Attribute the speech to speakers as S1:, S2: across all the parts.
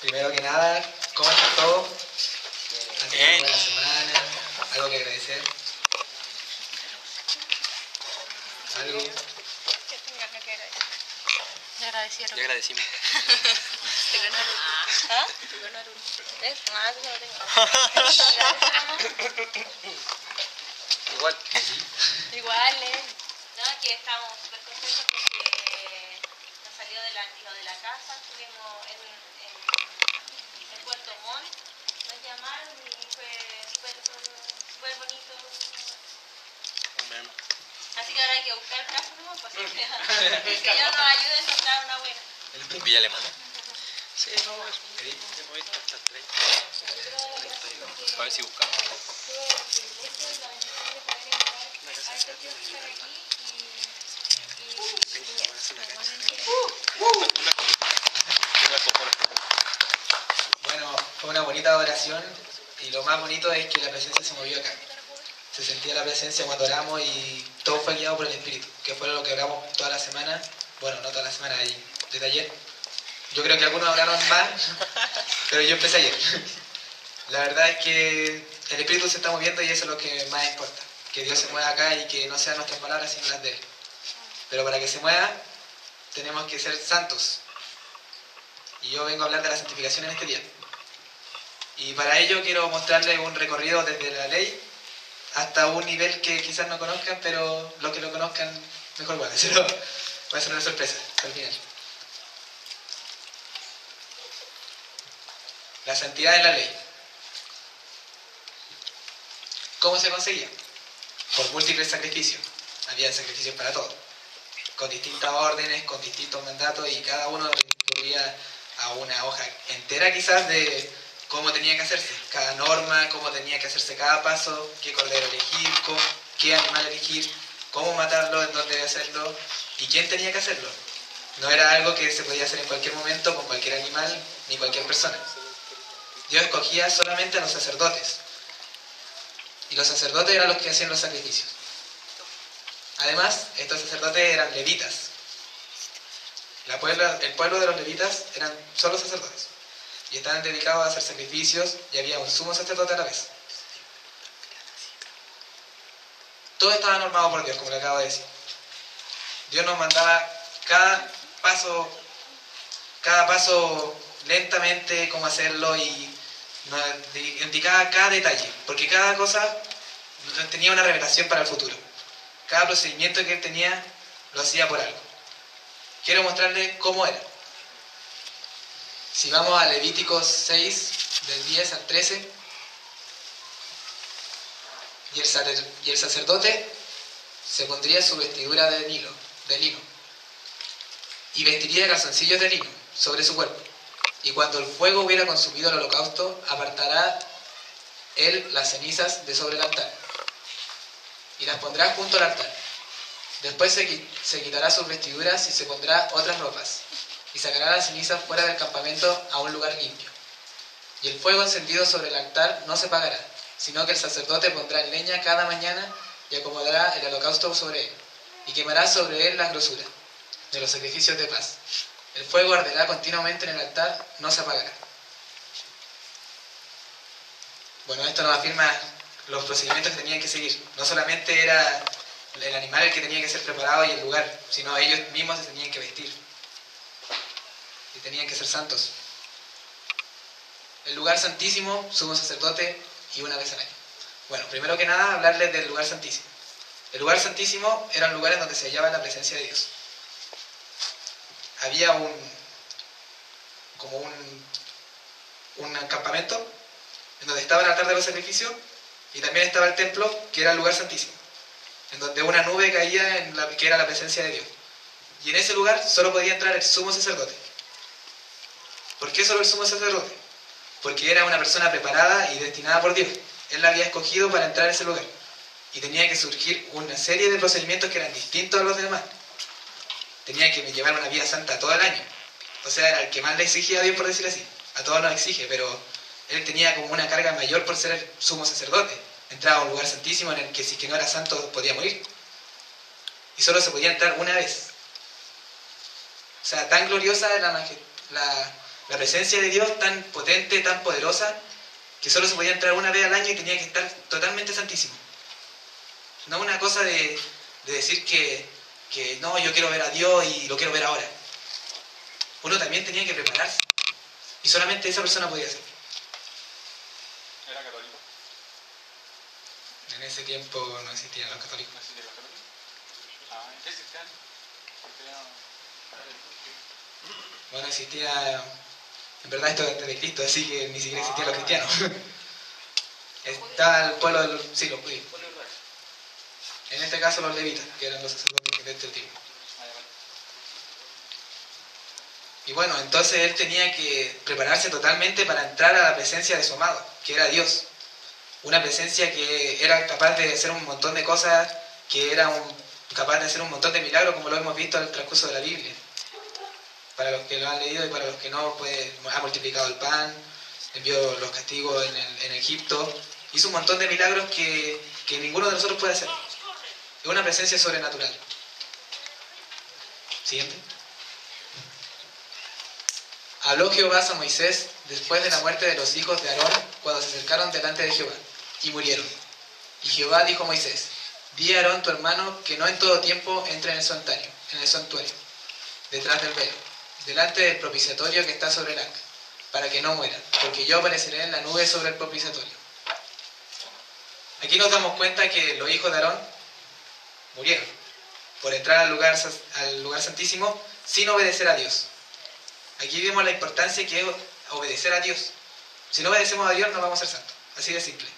S1: Primero que nada, ¿cómo está todo? ¿Han tenido
S2: Bien.
S1: buena semana? ¿Algo que agradecer? ¿Algo?
S3: ¿Qué tengo que agradecer? Le agradecieron.
S2: Ya agradecimos.
S3: Te ganaron. ¿Ah? Te ganaron. ¿Ves? Nada, eso no tengo.
S2: Igual.
S3: Igual, No, que estamos súper contentos porque nos salió de la casa, estuvimos en Puerto Montt, nos llamaron y fue súper bonito.
S2: Amén.
S3: Así que ahora hay que buscar casa nuevo, pues que Dios nos ayude a encontrar una buena.
S2: Villa Alemana. Sí, no, hemos visto hasta el 30. A ver si buscamos. Una casa grande.
S1: Bueno, fue una bonita oración y lo más bonito es que la presencia se movió acá. Se sentía la presencia cuando oramos y todo fue guiado por el Espíritu, que fue lo que oramos toda la semana. Bueno, no toda la semana, desde ayer. Yo creo que algunos oraron más, pero yo empecé ayer. La verdad es que el Espíritu se está moviendo y eso es lo que más importa. Que Dios se mueva acá y que no sean nuestras palabras sino las de Él. Pero para que se mueva, tenemos que ser santos. Y yo vengo a hablar de la santificación en este día. Y para ello quiero mostrarles un recorrido desde la ley hasta un nivel que quizás no conozcan, pero los que lo conozcan, mejor guárdenselo. Va a ser una sorpresa al final. La santidad de la ley. ¿Cómo se conseguía? Por múltiples sacrificios. Había sacrificios para todo. Con distintas órdenes, con distintos mandatos y cada uno recurría a una hoja entera quizás de cómo tenía que hacerse. Cada norma, cómo tenía que hacerse cada paso, qué cordero elegir, qué animal elegir, cómo matarlo, en dónde hacerlo y quién tenía que hacerlo. No era algo que se podía hacer en cualquier momento, con cualquier animal, ni cualquier persona. Dios escogía solamente a los sacerdotes. Y los sacerdotes eran los que hacían los sacrificios. Además, estos sacerdotes eran levitas. El pueblo de los levitas eran solo sacerdotes. Y estaban dedicados a hacer sacrificios y había un sumo sacerdote a la vez. Todo estaba normado por Dios, como le acabo de decir. Dios nos mandaba cada paso lentamente cómo hacerlo y nos indicaba cada detalle, porque cada cosa tenía una revelación para el futuro. Cada procedimiento que él tenía lo hacía por algo. Quiero mostrarles cómo era. Si vamos a Levíticos 6, del 10 al 13, y el sacerdote se pondría su vestidura de lino, y vestiría calzoncillos de lino sobre su cuerpo. Y cuando el fuego hubiera consumido el holocausto, apartará él las cenizas de sobre el altar, y las pondrá junto al altar. Después se quitará sus vestiduras y se pondrá otras ropas, y sacará las cenizas fuera del campamento a un lugar limpio. Y el fuego encendido sobre el altar no se apagará, sino que el sacerdote pondrá leña cada mañana y acomodará el holocausto sobre él, y quemará sobre él las grosuras de los sacrificios de paz. El fuego arderá continuamente en el altar, no se apagará. Bueno, esto nos afirma los procedimientos que tenían que seguir. No solamente era el animal el que tenía que ser preparado y el lugar, sino ellos mismos se tenían que vestir. Y tenían que ser santos. El lugar santísimo, sumo sacerdote y una vez al año. Bueno, primero que nada, hablarles del lugar santísimo. El lugar santísimo eran lugares donde se hallaba la presencia de Dios. Había un campamento en donde estaba el altar de los sacrificios y también estaba el templo, que era el lugar santísimo, en donde una nube caía que era la presencia de Dios. Y en ese lugar solo podía entrar el sumo sacerdote. ¿Por qué solo el sumo sacerdote? Porque era una persona preparada y destinada por Dios. Él la había escogido para entrar a ese lugar. Y tenía que surgir una serie de procedimientos que eran distintos a los demás. Tenía que llevar una vida santa todo el año. O sea, era el que más le exigía a Dios, por decir así. A todos nos exige, pero él tenía como una carga mayor por ser el sumo sacerdote. Entraba a un lugar santísimo en el que si que no era santo podía morir. Y solo se podía entrar una vez. O sea, tan gloriosa es La presencia de Dios tan potente, tan poderosa, que solo se podía entrar una vez al año y tenía que estar totalmente santísimo. No una cosa de decir que no, yo quiero ver a Dios y lo quiero ver ahora. Uno también tenía que prepararse. Y solamente esa persona podía hacerlo.
S2: ¿Era católico?
S1: En ese tiempo no existían los católicos.
S2: ¿No existían los católicos? Ah, ¿qué existían?
S1: Bueno, existía... En verdad esto es antes de Cristo, así que ni siquiera existían los cristianos. Está el pueblo de los... Sí, los judíos. En este caso los levitas, que eran los sacerdotes de este tiempo. Y bueno, entonces él tenía que prepararse totalmente para entrar a la presencia de su amado, que era Dios. Una presencia que era capaz de hacer un montón de cosas, que era capaz de hacer un montón de milagros, como lo hemos visto en el transcurso de la Biblia. Para los que lo han leído y para los que no, pues ha multiplicado el pan, envió los castigos en Egipto, hizo un montón de milagros que ninguno de nosotros puede hacer. Es una presencia sobrenatural. Siguiente. Habló Jehová a Moisés después de la muerte de los hijos de Aarón, cuando se acercaron delante de Jehová, y murieron. Y Jehová dijo a Moisés: di a Aarón tu hermano que no en todo tiempo entre en el santuario, detrás del velo, delante del propiciatorio que está sobre el arca, para que no muera, porque yo apareceré en la nube sobre el propiciatorio. Aquí nos damos cuenta que los hijos de Aarón murieron por entrar al lugar santísimo sin obedecer a Dios. Aquí vemos la importancia que es obedecer a Dios. Si no obedecemos a Dios no vamos a ser santos, así de simple.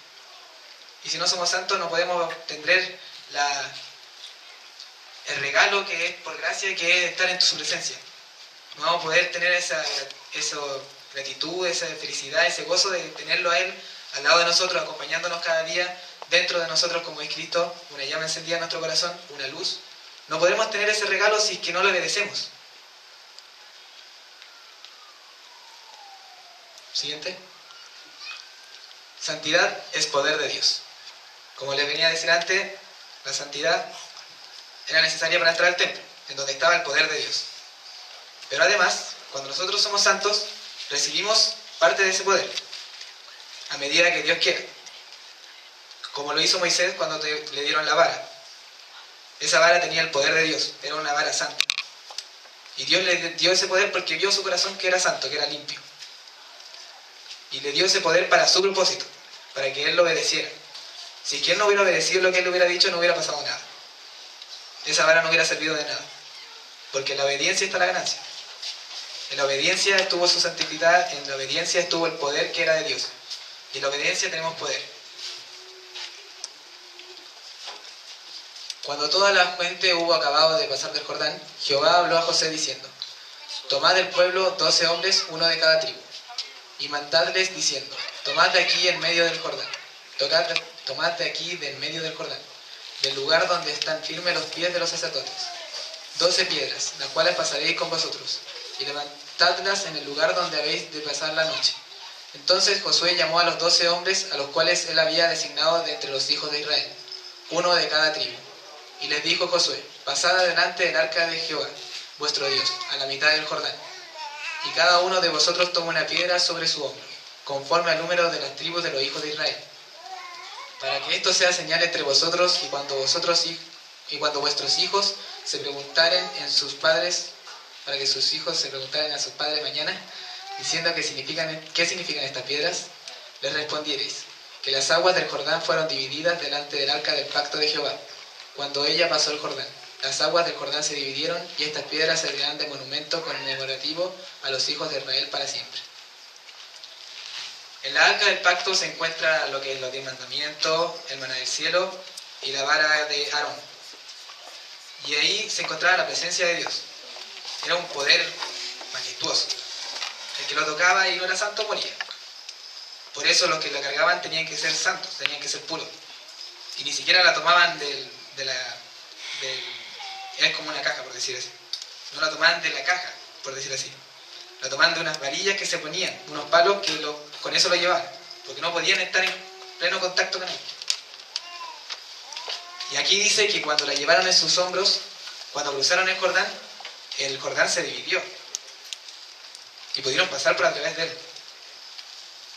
S1: Y si no somos santos no podemos obtener el regalo que es por gracia, que es estar en su presencia. No vamos a poder tener esa gratitud, esa felicidad, ese gozo de tenerlo a Él al lado de nosotros, acompañándonos cada día, dentro de nosotros, como es Cristo, una llama encendida en nuestro corazón, una luz. No podremos tener ese regalo si es que no lo obedecemos. Siguiente. Santidad es poder de Dios. Como les venía a decir antes, la santidad era necesaria para entrar al templo, en donde estaba el poder de Dios. Pero además, cuando nosotros somos santos, recibimos parte de ese poder, a medida que Dios quiera. Como lo hizo Moisés cuando le dieron la vara. Esa vara tenía el poder de Dios, era una vara santa. Y Dios le dio ese poder porque vio su corazón que era santo, que era limpio. Y le dio ese poder para su propósito, para que Él lo obedeciera. Si es que Él no hubiera obedecido lo que Él le hubiera dicho, no hubiera pasado nada. Esa vara no hubiera servido de nada. Porque en la obediencia está la ganancia. En la obediencia estuvo su santidad, en la obediencia estuvo el poder que era de Dios. Y en la obediencia tenemos poder. Cuando toda la gente hubo acabado de pasar del Jordán, Jehová habló a José diciendo: tomad del pueblo 12 hombres, uno de cada tribu, y mandadles diciendo: tomad de aquí en medio del Jordán, tomad de aquí del medio del Jordán, del lugar donde están firmes los pies de los sacerdotes, 12 piedras, las cuales pasaréis con vosotros, y levantadlas en el lugar donde habéis de pasar la noche. Entonces Josué llamó a los 12 hombres, a los cuales él había designado de entre los hijos de Israel, uno de cada tribu. Y les dijo Josué: pasad adelante del arca de Jehová, vuestro Dios, a la mitad del Jordán. Y cada uno de vosotros toma una piedra sobre su hombro, conforme al número de las tribus de los hijos de Israel. Para que esto sea señal entre vosotros, y cuando vuestros hijos se preguntaren en sus padres, para que sus hijos se preguntaren a sus padres mañana, diciendo qué significan estas piedras, les respondiereis: que las aguas del Jordán fueron divididas delante del arca del pacto de Jehová, cuando ella pasó el Jordán. Las aguas del Jordán se dividieron, y estas piedras servirán de monumento conmemorativo a los hijos de Israel para siempre. En la arca del pacto se encuentra lo que es los 10 mandamientos, el maná del cielo y la vara de Aarón. Y ahí se encontraba la presencia de Dios. Era un poder majestuoso. El que lo tocaba y no era santo moría. Por eso los que la cargaban tenían que ser santos, tenían que ser puros. Y ni siquiera la tomaban es como una caja, por decir así. No la tomaban de la caja, por decir así. La tomaban de unas varillas que se ponían, unos palos que con eso lo llevaban, porque no podían estar en pleno contacto con él. Y aquí dice que cuando la llevaron en sus hombros, cuando cruzaron el Jordán se dividió. y pudieron pasar por a través de él.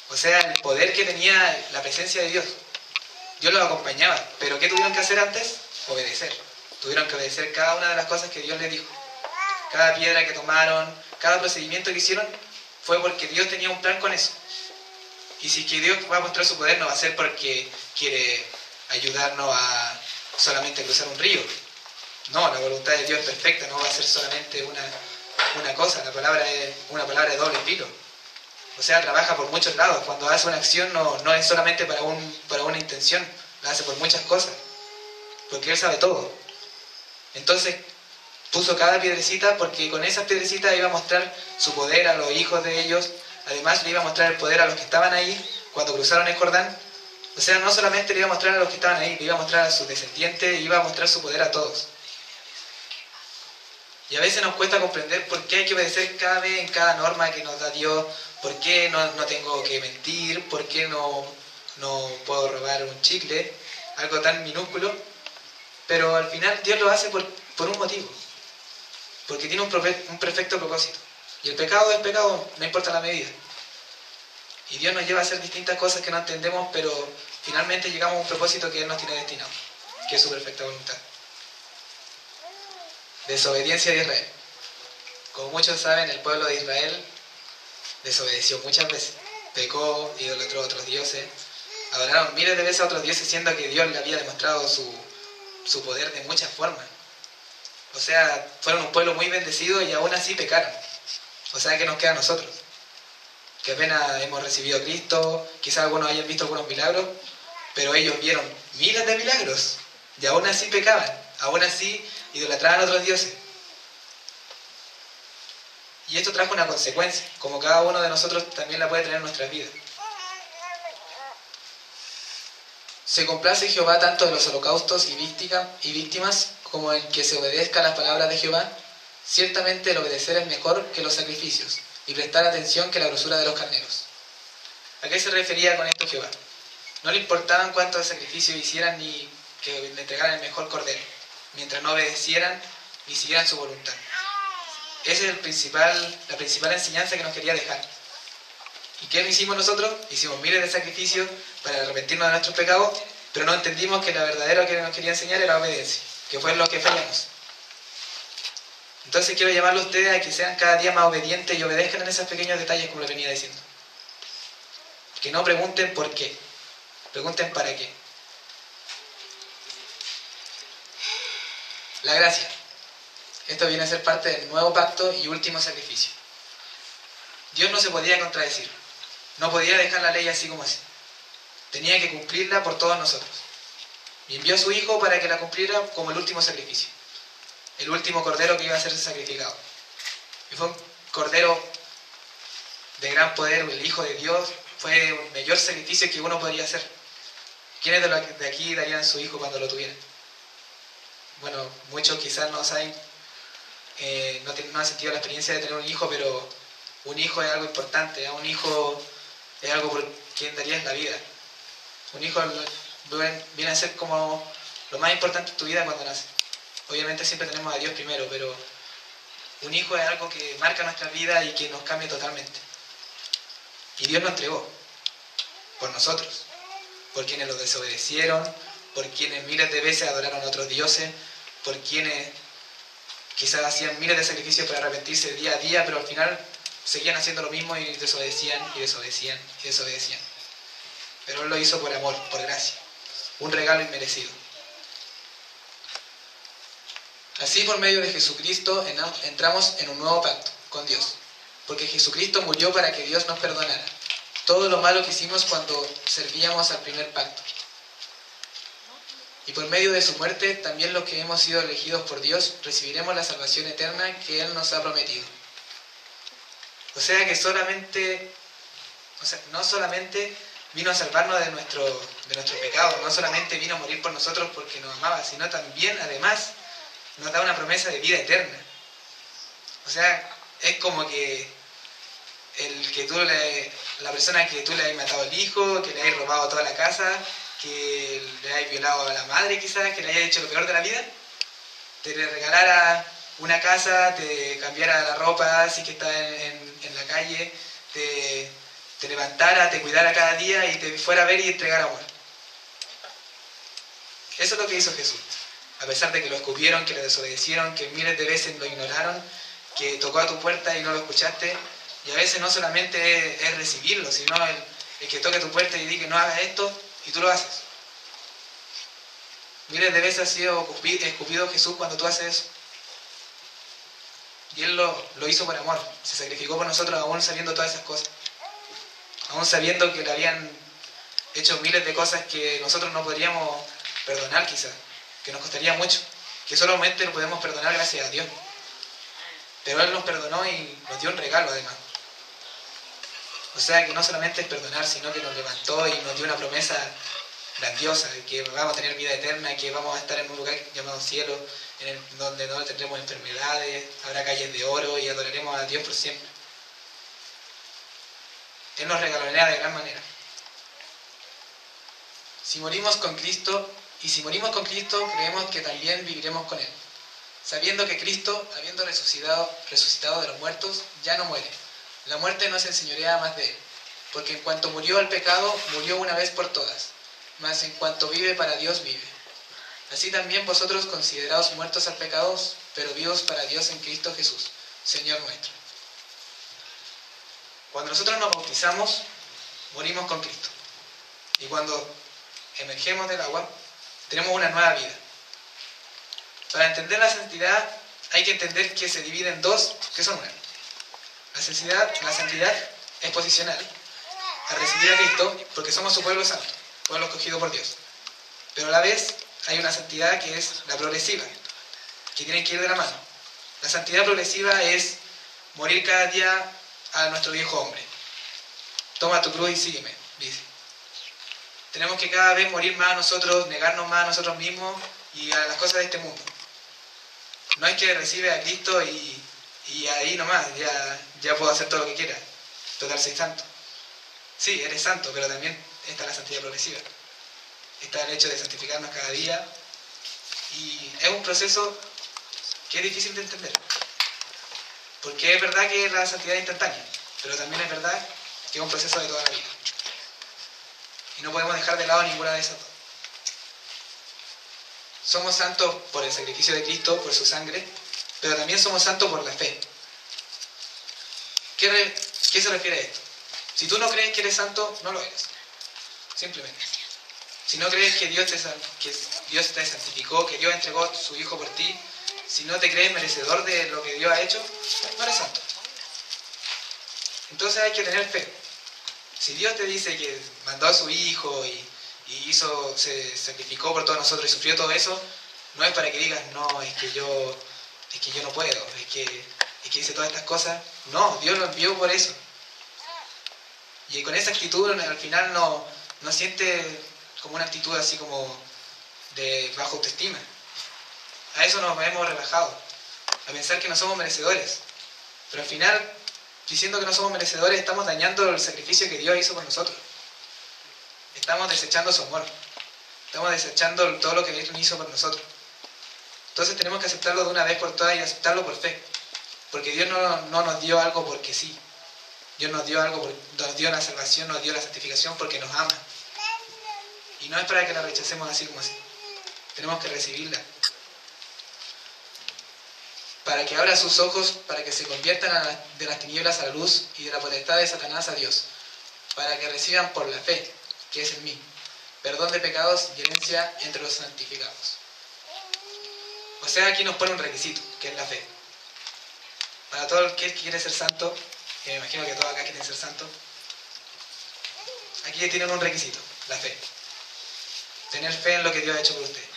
S1: O sea, el poder que tenía la presencia de Dios. Dios los acompañaba, pero ¿qué tuvieron que hacer antes? Obedecer. Tuvieron que obedecer cada una de las cosas que Dios les dijo. Cada piedra que tomaron, cada procedimiento que hicieron, fue porque Dios tenía un plan con eso. Y si es que Dios va a mostrar su poder, no va a ser porque quiere ayudarnos a solamente cruzar un río. No, la voluntad de Dios es perfecta, no va a ser solamente una cosa. La palabra es una palabra de doble filo. O sea, trabaja por muchos lados. Cuando hace una acción no es solamente para una intención, la hace por muchas cosas. Porque Él sabe todo. Entonces, puso cada piedrecita porque con esas piedrecitas iba a mostrar su poder a los hijos de ellos. Además, le iba a mostrar el poder a los que estaban ahí cuando cruzaron el Jordán. O sea, no solamente le iba a mostrar a los que estaban ahí, le iba a mostrar a sus descendientes, iba a mostrar su poder a todos. Y a veces nos cuesta comprender por qué hay que obedecer cada vez en cada norma que nos da Dios, por qué no tengo que mentir, por qué no puedo robar un chicle, algo tan minúsculo. Pero al final Dios lo hace por un motivo, porque tiene un perfecto propósito. Y el pecado es pecado, no importa la medida. Y Dios nos lleva a hacer distintas cosas que no entendemos, pero finalmente llegamos a un propósito que Él nos tiene destinado, que es su perfecta voluntad. Desobediencia de Israel. Como muchos saben, el pueblo de Israel desobedeció muchas veces. Pecó, idolatró a otros dioses, adoraron miles de veces a otros dioses, siendo que Dios le había demostrado su poder de muchas formas. O sea, fueron un pueblo muy bendecido y aún así pecaron. O sea, ¿qué nos queda a nosotros? Que apenas hemos recibido a Cristo, quizás algunos hayan visto algunos milagros, pero ellos vieron miles de milagros y aún así pecaban, aún así idolatraban a otros dioses. Y esto trajo una consecuencia, como cada uno de nosotros también la puede tener en nuestras vidas. Se complace Jehová tanto de los holocaustos y víctimas como en que se obedezca a las palabras de Jehová. Ciertamente el obedecer es mejor que los sacrificios y prestar atención que la grosura de los carneros. ¿A qué se refería con esto Jehová? No le importaban cuántos sacrificios hicieran ni que le entregaran el mejor cordero, mientras no obedecieran ni siguieran su voluntad. Esa es la principal enseñanza que nos quería dejar. ¿Y qué hicimos nosotros? Hicimos miles de sacrificios para arrepentirnos de nuestros pecados, pero no entendimos que la verdadera que nos quería enseñar era obediencia, que fue lo que fallamos. Entonces quiero llamarlo a ustedes a que sean cada día más obedientes y obedezcan en esos pequeños detalles como les venía diciendo. Que no pregunten por qué, pregunten para qué. La gracia. Esto viene a ser parte del nuevo pacto y último sacrificio. Dios no se podía contradecir. No podía dejar la ley así como así. Tenía que cumplirla por todos nosotros. Y envió a su Hijo para que la cumpliera como el último sacrificio. El último cordero que iba a ser sacrificado. Y fue un cordero de gran poder, el Hijo de Dios. Fue el mayor sacrificio que uno podría hacer. ¿Quiénes de aquí darían su hijo cuando lo tuvieran? Bueno, muchos quizás no saben, no han sentido la experiencia de tener un hijo, pero un hijo es algo importante, ¿eh? Un hijo es algo por quien darías la vida. Un hijo viene a ser como lo más importante en tu vida cuando nace. Obviamente siempre tenemos a Dios primero, pero un hijo es algo que marca nuestra vida y que nos cambia totalmente. Y Dios lo entregó por nosotros, por quienes lo desobedecieron, por quienes miles de veces adoraron a otros dioses, por quienes quizás hacían miles de sacrificios para arrepentirse día a día, pero al final seguían haciendo lo mismo y desobedecían y desobedecían y desobedecían. Pero Él lo hizo por amor, por gracia, un regalo inmerecido. Así, por medio de Jesucristo entramos en un nuevo pacto con Dios, porque Jesucristo murió para que Dios nos perdonara todo lo malo que hicimos cuando servíamos al primer pacto. Y por medio de su muerte, también los que hemos sido elegidos por Dios recibiremos la salvación eterna que Él nos ha prometido. O sea que no solamente vino a salvarnos de nuestro pecado, no solamente vino a morir por nosotros porque nos amaba, sino también, además, nos da una promesa de vida eterna. O sea, es como que la persona que tú le hayas matado al hijo, que le hayas robado toda la casa, que le hayas violado a la madre quizás, que le hayas hecho lo peor de la vida, te le regalara una casa, te cambiara la ropa así que está en la calle, te levantara, te cuidara cada día y te fuera a ver y entregara amor. Eso es lo que hizo Jesús. A pesar de que lo escupieron, que le desobedecieron, que miles de veces lo ignoraron, que tocó a tu puerta y no lo escuchaste. Y a veces no solamente es recibirlo, sino el que toque tu puerta y diga que no hagas esto y tú lo haces. Miles de veces ha sido escupido Jesús cuando tú haces eso. Y Él lo hizo por amor. Se sacrificó por nosotros aún sabiendo todas esas cosas. Aún sabiendo que le habían hecho miles de cosas que nosotros no podríamos perdonar quizás. Que nos costaría mucho. Que solamente lo podemos perdonar gracias a Dios. Pero Él nos perdonó y nos dio un regalo además. O sea que no solamente es perdonar, sino que nos levantó y nos dio una promesa grandiosa, de que vamos a tener vida eterna, que vamos a estar en un lugar llamado cielo, donde no tendremos enfermedades, habrá calles de oro y adoraremos a Dios por siempre. Él nos regalonea de gran manera. Si morimos con Cristo, creemos que también viviremos con Él, sabiendo que Cristo, habiendo resucitado de los muertos, ya no muere. La muerte no se enseñorea más de Él, porque en cuanto murió al pecado, murió una vez por todas, mas en cuanto vive para Dios, vive. Así también vosotros consideraos muertos al pecado, pero vivos para Dios en Cristo Jesús, Señor nuestro. Cuando nosotros nos bautizamos, morimos con Cristo. Y cuando emergemos del agua, tenemos una nueva vida. Para entender la santidad, hay que entender que se divide en dos, que son una. La santidad es posicional, a recibir a Cristo, porque somos su pueblo santo, pueblo escogido por Dios. Pero a la vez hay una santidad que es la progresiva, que tiene que ir de la mano. La santidad progresiva es morir cada día a nuestro viejo hombre. Toma tu cruz y sígueme, dice. Tenemos que cada vez morir más a nosotros, negarnos más a nosotros mismos y a las cosas de este mundo. No es que recibe a Cristo y ahí nomás, ya puedo hacer todo lo que quiera. Total, soy santo. Sí, eres santo, pero también está la santidad progresiva. Está el hecho de santificarnos cada día. Y es un proceso que es difícil de entender. Porque es verdad que la santidad es instantánea, pero también es verdad que es un proceso de toda la vida. Y no podemos dejar de lado ninguna de esas dos. Somos santos por el sacrificio de Cristo, por su sangre, pero también somos santos por la fe. ¿Qué se refiere a esto? Si tú no crees que eres santo, no lo eres. Simplemente. Si no crees que Dios te santificó, que Dios entregó a su Hijo por ti, si no te crees merecedor de lo que Dios ha hecho, no eres santo. Entonces hay que tener fe. Si Dios te dice que mandó a su Hijo y se sacrificó por todos nosotros y sufrió todo eso, no es para que digas, no, es que yo no puedo, es que hice todas estas cosas. No, Dios lo envió por eso. Y con esa actitud al final no siente como una actitud así como de baja autoestima. A eso nos hemos relajado, a pensar que no somos merecedores. Pero al final, diciendo que no somos merecedores, estamos dañando el sacrificio que Dios hizo por nosotros. Estamos desechando su amor. Estamos desechando todo lo que Dios hizo por nosotros. Entonces tenemos que aceptarlo de una vez por todas y aceptarlo por fe. Porque Dios no nos dio algo porque sí. Dios nos dio la salvación, nos dio la santificación porque nos ama. Y no es para que la rechacemos así como así. Tenemos que recibirla. Para que abra sus ojos, para que se conviertan de las tinieblas a la luz y de la potestad de Satanás a Dios. Para que reciban por la fe, que es en mí, perdón de pecados y herencia entre los santificados. O sea, aquí nos pone un requisito, que es la fe. Para todo el que quiere ser santo, que me imagino que todos acá quieren ser santos, aquí tienen un requisito, la fe. Tener fe en lo que Dios ha hecho por ustedes,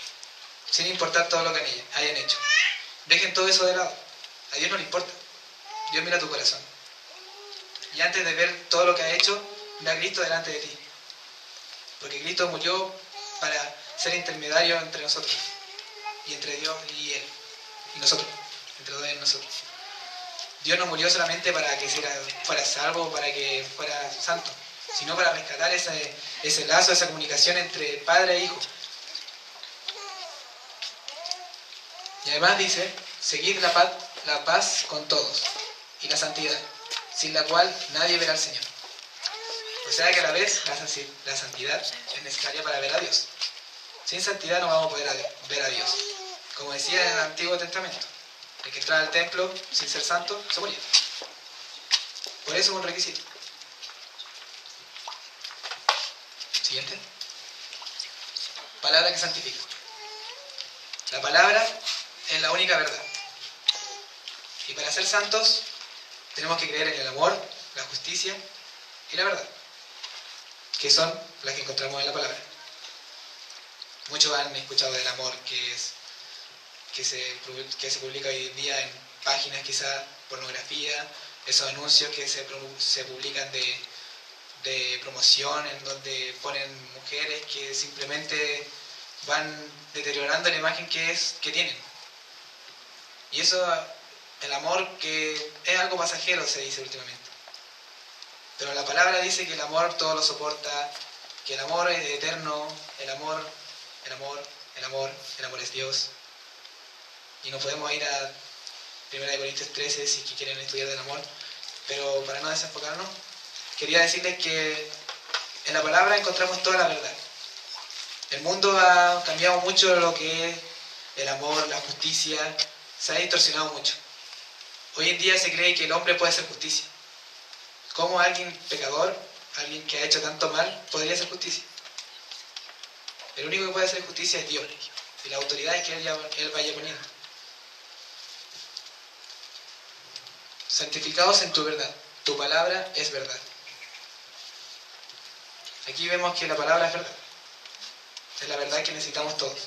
S1: sin importar todo lo que hayan hecho. Dejen todo eso de lado. A Dios no le importa. Dios mira tu corazón. Y antes de ver todo lo que ha hecho, ve a Cristo delante de ti. Porque Cristo murió para ser intermediario entre nosotros. Y entre Dios y Él. Y nosotros. Entre Dios y nosotros. Dios no murió solamente para que fuera salvo, para que fuera santo, sino para rescatar ese lazo, esa comunicación entre Padre e Hijo. Y además dice seguid la paz con todos y la santidad, sin la cual nadie verá al Señor. O sea que a la vez la santidad es necesaria para ver a Dios. Sin santidad no vamos a poder ver a Dios. Como decía en el Antiguo Testamento, el que entraba al templo sin ser santo se moría. Por eso es un requisito. Siguiente. Palabra que santifica. La palabra es la única verdad. Y para ser santos tenemos que creer en el amor, la justicia y la verdad, que son las que encontramos en la palabra. Muchos han escuchado del amor que se publica hoy en día en páginas quizás, pornografía, esos anuncios que se publican de promoción en donde ponen mujeres que simplemente van deteriorando la imagen que tienen. Y eso, el amor que es algo pasajero, se dice últimamente. Pero la palabra dice que el amor todo lo soporta, que el amor es eterno, el amor es Dios. Y no podemos ir a 1 Corintios 13 si quieren estudiar del amor, pero para no desenfocarnos, quería decirles que en la palabra encontramos toda la verdad. El mundo ha cambiado mucho lo que es el amor, la justicia, se ha distorsionado mucho. Hoy en día se cree que el hombre puede hacer justicia. ¿Cómo alguien pecador, alguien que ha hecho tanto mal, podría hacer justicia? El único que puede hacer justicia es Dios y las autoridades que Él vaya poniendo. Santificados en tu verdad. Tu palabra es verdad. Aquí vemos que la palabra es verdad. Es la verdad que necesitamos todos.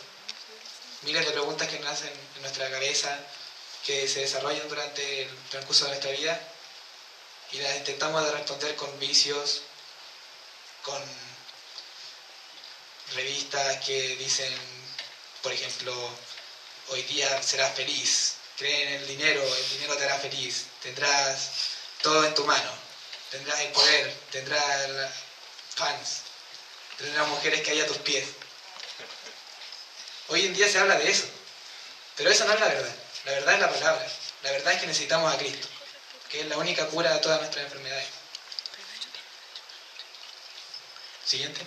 S1: Miles de preguntas que nacen en nuestra cabeza, que se desarrollan durante el transcurso de nuestra vida y las intentamos de responder con vicios, con revistas que dicen, por ejemplo, hoy día serás feliz, cree en el dinero te hará feliz, tendrás todo en tu mano, tendrás el poder, tendrás fans, tendrás mujeres que hay a tus pies. Hoy en día se habla de eso, pero eso no es la verdad. La verdad es la palabra. La verdad es que necesitamos a Cristo, que es la única cura de todas nuestras enfermedades. Siguiente.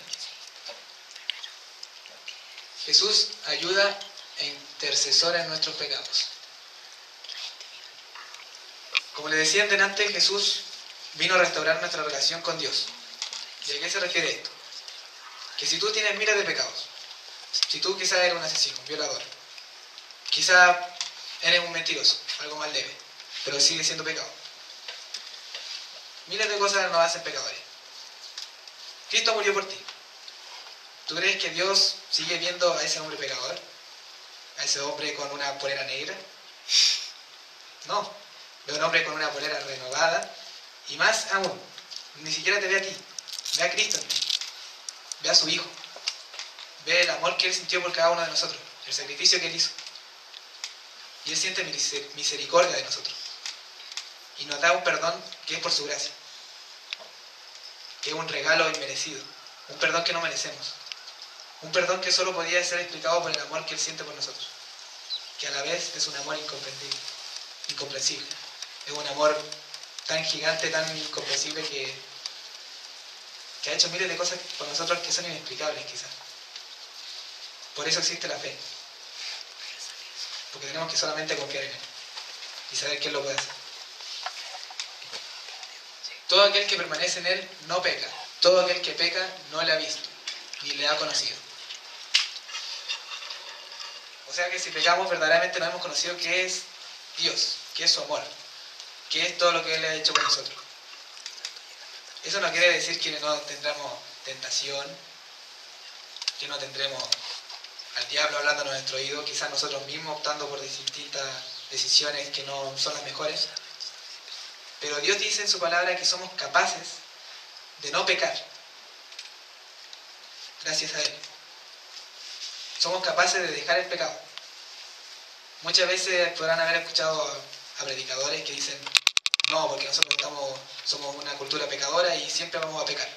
S1: Jesús ayuda e intercesor en nuestros pecados. Como le decía antes, Jesús vino a restaurar nuestra relación con Dios. ¿Y a qué se refiere esto? Que si tú tienes miles de pecados, si tú quizás eres un asesino, un violador, quizás eres un mentiroso, algo más leve, pero sigue siendo pecado. Miles de cosas nos hacen pecadores. Cristo murió por ti. ¿Tú crees que Dios sigue viendo a ese hombre pecador? ¿A ese hombre con una polera negra? No. Ve a un hombre con una polera renovada y más aún, ni siquiera te ve a ti. Ve a Cristo en ti. Ve a su Hijo. Ve el amor que Él sintió por cada uno de nosotros, el sacrificio que Él hizo. Y Él siente misericordia de nosotros. Y nos da un perdón que es por su gracia. Que es un regalo inmerecido. Un perdón que no merecemos. Un perdón que solo podía ser explicado por el amor que Él siente por nosotros. Que a la vez es un amor incomprensible. Es un amor tan gigante, tan incomprensible que ha hecho miles de cosas por nosotros que son inexplicables quizás. Por eso existe la fe. Porque tenemos que solamente confiar en Él y saber que Él lo puede hacer. Todo aquel que permanece en Él no peca. Todo aquel que peca no le ha visto ni le ha conocido. O sea que si pecamos verdaderamente no hemos conocido qué es Dios, qué es su amor, qué es todo lo que Él ha hecho por nosotros. Eso no quiere decir que no tendremos tentación, que no tendremos al diablo hablándonos en nuestro oído, quizás nosotros mismos optando por distintas decisiones que no son las mejores. Pero Dios dice en su palabra que somos capaces de no pecar. Gracias a Él. Somos capaces de dejar el pecado. Muchas veces podrán haber escuchado a predicadores que dicen, no, porque nosotros somos una cultura pecadora y siempre vamos a pecar.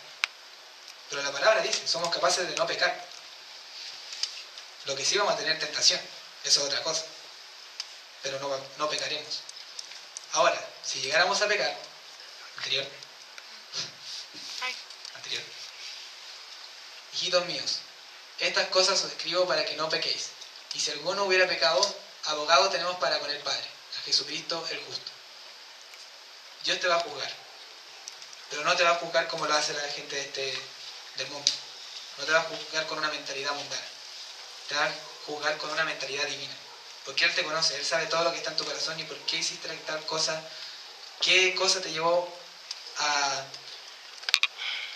S1: Pero la palabra dice, somos capaces de no pecar. Lo que sí vamos a tener tentación, eso es otra cosa. pero no pecaremos. Ahora, si llegáramos a pecar, anterior, hijitos míos, estas cosas os escribo para que no pequéis. Y si alguno hubiera pecado, abogado tenemos para con el Padre, a Jesucristo el justo. Dios te va a juzgar, pero no te va a juzgar como lo hace la gente del mundo. No te va a juzgar con una mentalidad mundana. Te va a juzgar con una mentalidad divina. Porque Él te conoce, Él sabe todo lo que está en tu corazón y por qué hiciste tal cosa, qué cosa te llevó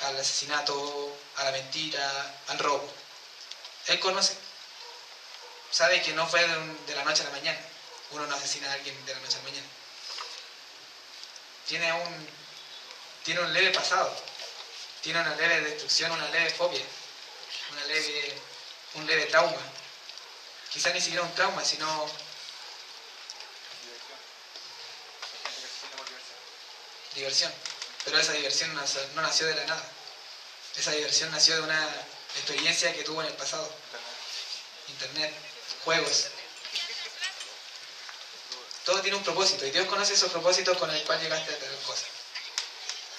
S1: al asesinato, a la mentira, al robo. Él conoce. Sabe que no fue de la noche a la mañana. Uno no asesina a alguien de la noche a la mañana. Tiene un leve pasado. Tiene una leve destrucción, una leve fobia. Un leve trauma. Quizás ni siquiera un trauma, sino diversión. Pero esa diversión no nació de la nada. Esa diversión nació de una experiencia que tuvo en el pasado. Internet, juegos. Todo tiene un propósito y Dios conoce esos propósitos con el cual llegaste a tal cosa.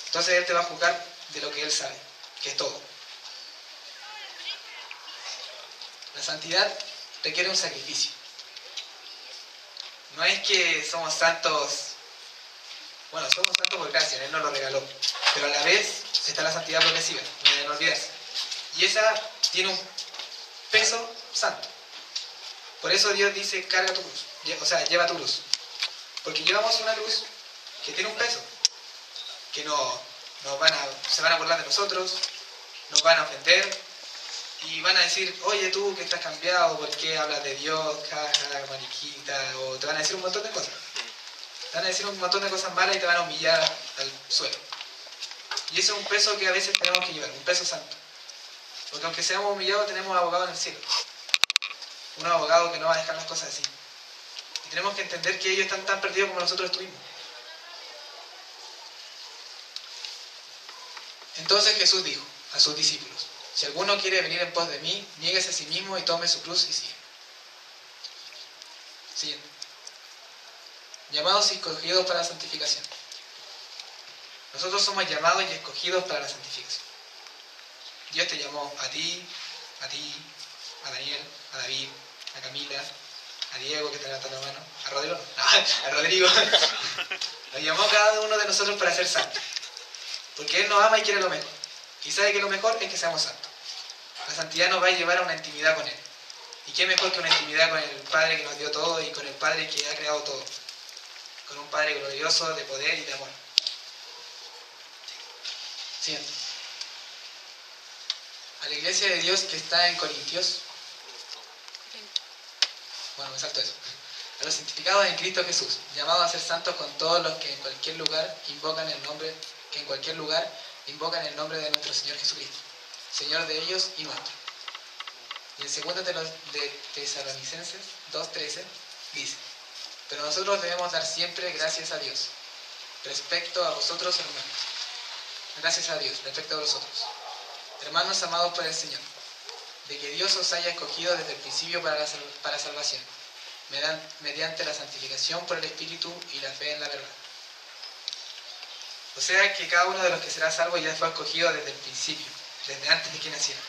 S1: Entonces Él te va a juzgar de lo que Él sabe, que es todo. La santidad requiere un sacrificio. No es que somos santos, bueno, somos santos por gracia, Él nos lo regaló, pero a la vez está la santidad progresiva, no deben olvidarse. Y esa tiene un peso santo. Por eso Dios dice, carga tu cruz, o sea, lleva tu cruz. Porque llevamos una cruz que tiene un peso, que se van a burlar de nosotros, nos van a ofender y van a decir, oye tú que estás cambiado, ¿por qué hablas de Dios, jaja, mariquita? O te van a decir un montón de cosas. Te van a decir un montón de cosas malas y te van a humillar al suelo. Y eso es un peso que a veces tenemos que llevar, un peso santo. Porque aunque seamos humillados, tenemos abogado en el cielo. Un abogado que no va a dejar las cosas así. Y tenemos que entender que ellos están tan perdidos como nosotros estuvimos. Entonces Jesús dijo a sus discípulos, si alguno quiere venir en pos de mí, niéguese a sí mismo y tome su cruz y sigue. Siguiente. Llamados y escogidos para la santificación. Nosotros somos llamados y escogidos para la santificación. Dios te llamó a ti, a Daniel, a David, a Camila, a Diego, que está levantando la mano, a Rodrigo, no, a Rodrigo. Nos llamó a cada uno de nosotros para ser santos. Porque Él nos ama y quiere lo mejor. Y sabe que lo mejor es que seamos santos. La santidad nos va a llevar a una intimidad con Él. ¿Y qué mejor que una intimidad con el Padre que nos dio todo y con el Padre que ha creado todo? Con un Padre glorioso, de poder y de amor. Siguiente. A la iglesia de Dios que está en Corintios. Bueno, me salto eso. A los santificados en Cristo Jesús, llamados a ser santos con todos los que en cualquier lugar invocan el nombre de nuestro Señor Jesucristo, Señor de ellos y nuestro. Y en 2 de Tesalonicenses 2:13 dice, pero nosotros debemos dar siempre gracias a Dios, respecto a vosotros hermanos. Gracias a Dios, respecto a vosotros. Hermanos amados por el Señor, de que Dios os haya escogido desde el principio para salvación, mediante la santificación por el Espíritu y la fe en la verdad. O sea que cada uno de los que será salvo ya fue escogido desde el principio, desde antes de que naciera.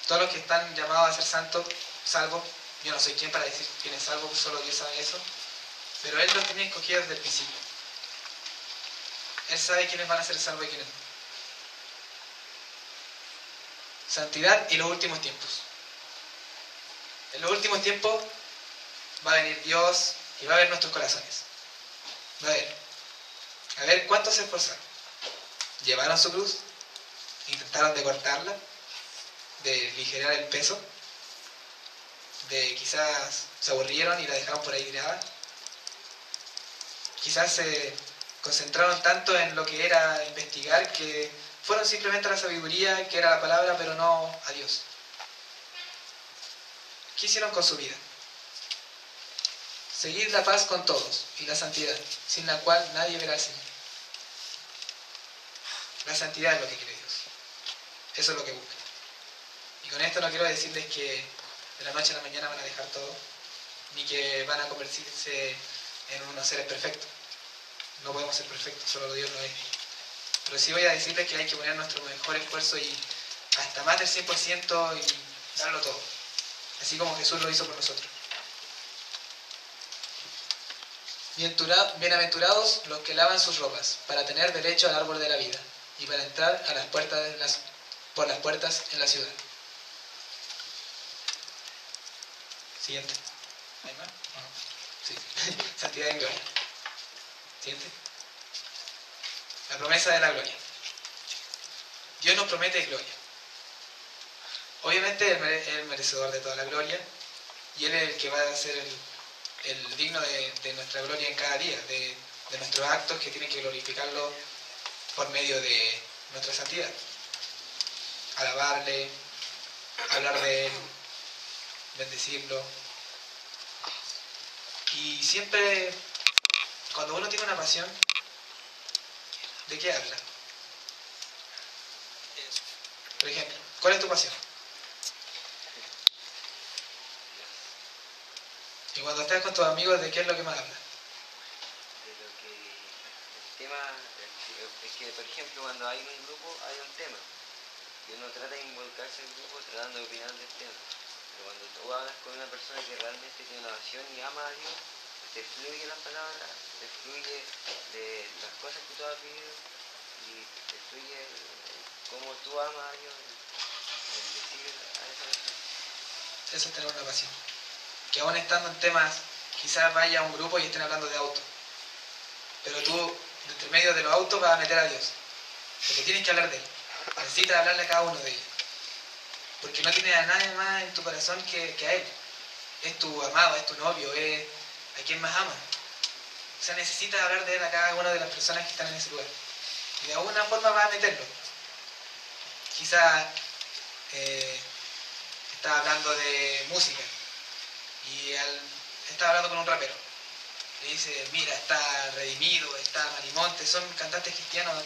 S1: Todos los que están llamados a ser santos, salvos, yo no soy quien para decir quién es salvo, pues solo Dios sabe eso, pero Él los tiene escogidos desde el principio. Él sabe quiénes van a ser salvos y quiénes no. Santidad y los últimos tiempos. En los últimos tiempos va a venir Dios y va a ver nuestros corazones. Va a ver cuántos se esforzaron. Llevaron su cruz, intentaron de cortarla, de aligerar el peso, de quizás se aburrieron y la dejaron por ahí tirada. Quizás se concentraron tanto en lo que era investigar que fueron simplemente a la sabiduría, que era la palabra, pero no a Dios. ¿Qué hicieron con su vida? Seguid la paz con todos y la santidad, sin la cual nadie verá al Señor. La santidad es lo que quiere Dios. Eso es lo que busca. Y con esto no quiero decirles que de la noche a la mañana van a dejar todo. ni que van a convertirse en unos seres perfectos. No podemos ser perfectos, solo Dios lo es. Pero sí voy a decirles que hay que poner nuestro mejor esfuerzo y hasta más del 100% y darlo todo. Así como Jesús lo hizo por nosotros. Bienaventurados los que lavan sus ropas, para tener derecho al árbol de la vida y para entrar a las puertas por las puertas en la ciudad. Siguiente. ¿Hay más? No. Sí. Santidad en gloria. Siguiente. La promesa de la gloria. Dios nos promete gloria. Obviamente Él es el merecedor de toda la gloria y Él es el que va a ser el digno de nuestra gloria en cada día, de nuestros actos que tienen que glorificarlo por medio de nuestra santidad. Alabarle, hablar de Él, bendecirlo. Y siempre, cuando uno tiene una pasión, ¿de qué habla? Por ejemplo, ¿cuál es tu pasión? Y cuando estás con tus amigos, ¿de qué es lo que más hablas?
S4: De lo que el tema es que, por ejemplo, cuando hay un grupo hay un tema y uno trata de involucrarse en el grupo tratando de opinar del tema, pero cuando tú hablas con una persona que realmente tiene una pasión y ama a Dios, te fluye las palabras, te fluye de las cosas que tú has vivido y te fluye cómo tú amas a Dios, el decir a esa persona.
S1: Eso es tener una pasión. Que aún estando en temas, quizás vaya a un grupo y estén hablando de autos. Pero tú, entre medio de los autos, vas a meter a Dios. Porque tienes que hablar de Él. Necesitas hablarle a cada uno de ellos. Porque no tienes a nadie más en tu corazón que a Él. Es tu amado, es tu novio, es a quien más amas. O sea, necesitas hablar de Él a cada una de las personas que están en ese lugar. Y de alguna forma vas a meterlo. Quizás estás hablando de música. Y está hablando con un rapero. Le dice, mira, está Redimido, está Marimonte, son cantantes cristianos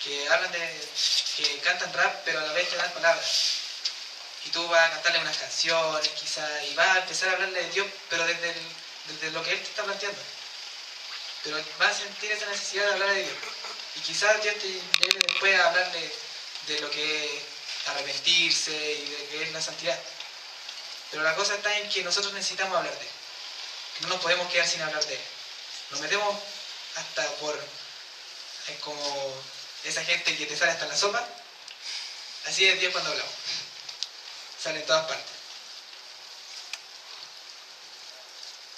S1: que hablan que cantan rap, pero a la vez te dan palabras. Y tú vas a cantarle unas canciones, quizás, y vas a empezar a hablarle de Dios, pero desde lo que Él te está planteando. Pero vas a sentir esa necesidad de hablar de Dios. Y quizás Dios te lleve después a hablarle de lo que es arrepentirse y de que es la santidad. Pero la cosa está en que nosotros necesitamos hablar de Él. No nos podemos quedar sin hablar de Él. Nos metemos hasta es como esa gente que te sale hasta en la sopa. Así es Dios cuando hablamos. Sale en todas partes.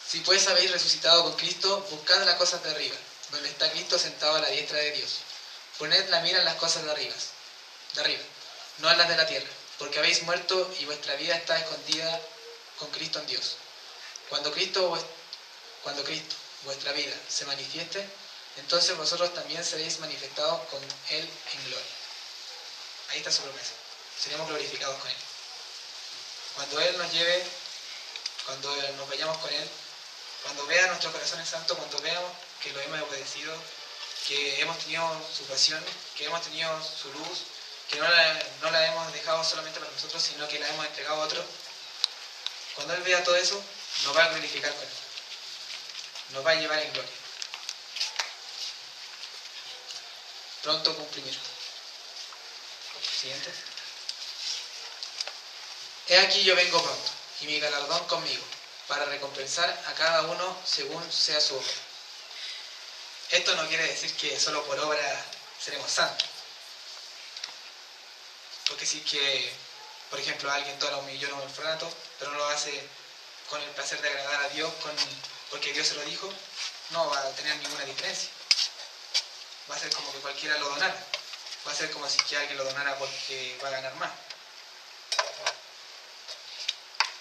S1: Si pues habéis resucitado con Cristo, buscad las cosas de arriba, donde está Cristo sentado a la diestra de Dios. Poned la mira en las cosas de arriba, no en las de la tierra, porque habéis muerto y vuestra vida está escondida con Cristo en Dios. Cuando Cristo, vuestra vida, se manifieste, entonces vosotros también seréis manifestados con Él en gloria. Ahí está su promesa. Seremos glorificados con Él. Cuando Él nos lleve, cuando nos vayamos con Él, cuando vea nuestro corazón en santo, cuando veamos que lo hemos obedecido, que hemos tenido su pasión, que hemos tenido su luz, que no la hemos dejado solamente para nosotros, sino que la hemos entregado a otros, cuando Él vea todo eso, nos va a glorificar con Él. Nos va a llevar en gloria. Pronto cumplimiento. Siguiente. He aquí yo vengo pronto, y mi galardón conmigo, para recompensar a cada uno según sea su obra. Esto no quiere decir que solo por obra seremos santos. Porque si que, por ejemplo, alguien dona 1 millón a un orfanato, pero no lo hace con el placer de agradar a Dios, porque Dios se lo dijo, no va a tener ninguna diferencia. Va a ser como que cualquiera lo donara. Va a ser como si que alguien lo donara porque va a ganar más.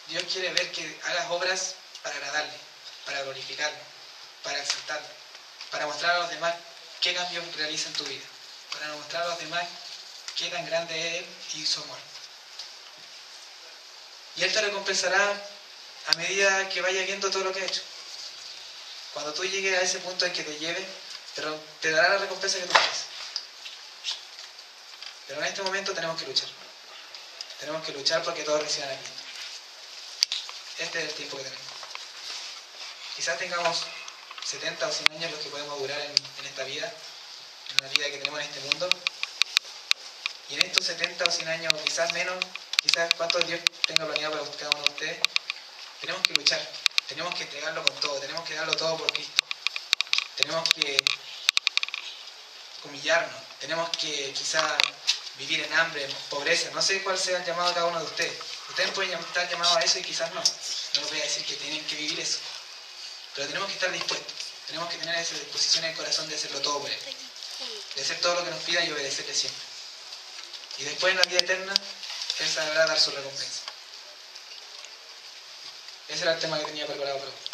S1: Dios quiere ver que hagas obras para agradarle, para glorificarlo, para exaltarlo, para mostrar a los demás qué cambios realiza en tu vida, para mostrar a los demás qué tan grande es Él y su amor. Y Él te recompensará a medida que vaya viendo todo lo que ha hecho. Cuando tú llegues a ese punto en que te lleve, te dará la recompensa que tú quieres. Pero en este momento tenemos que luchar. Tenemos que luchar porque todos reciban a Cristo. Este es el tiempo que tenemos. Quizás tengamos 70 o 100 años los que podemos durar en esta vida, en la vida que tenemos en este mundo. Y en estos 70 o 100 años, o quizás menos, quizás cuántos Dios tenga planeado para cada uno de ustedes, tenemos que luchar, tenemos que entregarlo con todo, tenemos que darlo todo por Cristo. Tenemos que humillarnos, tenemos que quizás vivir en hambre, en pobreza, no sé cuál sea el llamado de cada uno de ustedes. Ustedes pueden estar llamados a eso y quizás no. No les voy a decir que tienen que vivir eso. Pero tenemos que estar dispuestos, tenemos que tener esa disposición en el corazón de hacerlo todo por Él. De hacer todo lo que nos pida y obedecerle siempre. Y después en la vida eterna, Él sabrá dar su recompensa. Ese era el tema que tenía preparado para hoy.